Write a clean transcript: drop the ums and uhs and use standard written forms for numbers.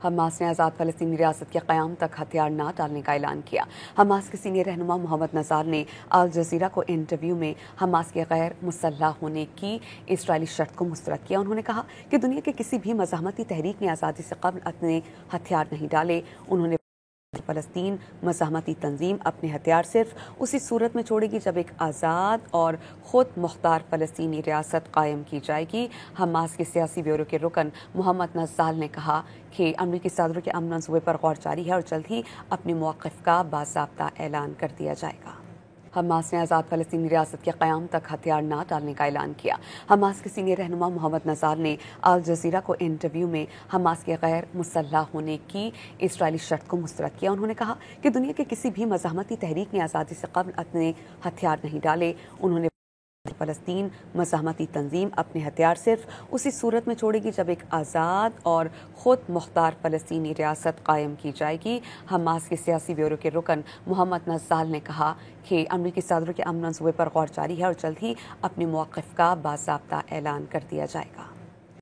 Hamas نے آزاد فلسطینی ریاست کے قیام تک ہتھیار نہ ڈالنے کا اعلان کیا۔ حماس کے سینئر رہنما محمد نزار نے الجزیرہ کو انٹرویو میں حماس کے غیر مسلح ہونے کی اسرائیلی شرط کو مسترد کیا۔ انہوں نے کہا کہ دنیا کے کسی بھی مزاحمتی تحریک نے آزادی سے قبل اپنے ہتھیار نہیں ڈالے۔ انہوں نے فلسطین مزاحمتی تنظیم اپنے ہتھیار صرف اسی صورت میں چھوڑے گی جب ایک آزاد اور خود مختار فلسطینی ریاست قائم کی جائے گی۔ حماس کے سیاسی بیورو کے رکن محمد نزال نے کہا کہ امریکی صدر کے امن منصوبے پر غور جاری ہے اور جلد ہی اپنے موقف کا باضابطہ اعلان کر دیا جائے گا۔ حماس نے آزاد فلسطینی ریاست کے قیام تک ہتھیار نہ ڈالنے کا اعلان کیا۔ حماس کے سینئر رہنما محمد نزار نے الجزیرہ کو انٹرویو میں حماس کے غیر مسلح ہونے کی اسرائیلی شرط کو مسترد کیا۔ انہوں نے کہا کہ دنیا کے کسی بھی مزاحمتی تحریک نے آزادی سے قبل اپنے ہتھیار نہیں ڈالے۔ انہوں نے فلسطین مزاحمتی تنظیم اپنے ہتھیار صرف اسی صورت میں چھوڑے گی جب ایک آزاد اور خود مختار فلسطینی ریاست قائم کی جائے گی۔ حماس کے سیاسی بیورو کے رکن محمد نزال نے کہا کہ امریکی صدر کے امن منصوبے پر غور جاری ہے اور جلد ہی اپنے موقف کا باضابطہ اعلان کر دیا جائے گا۔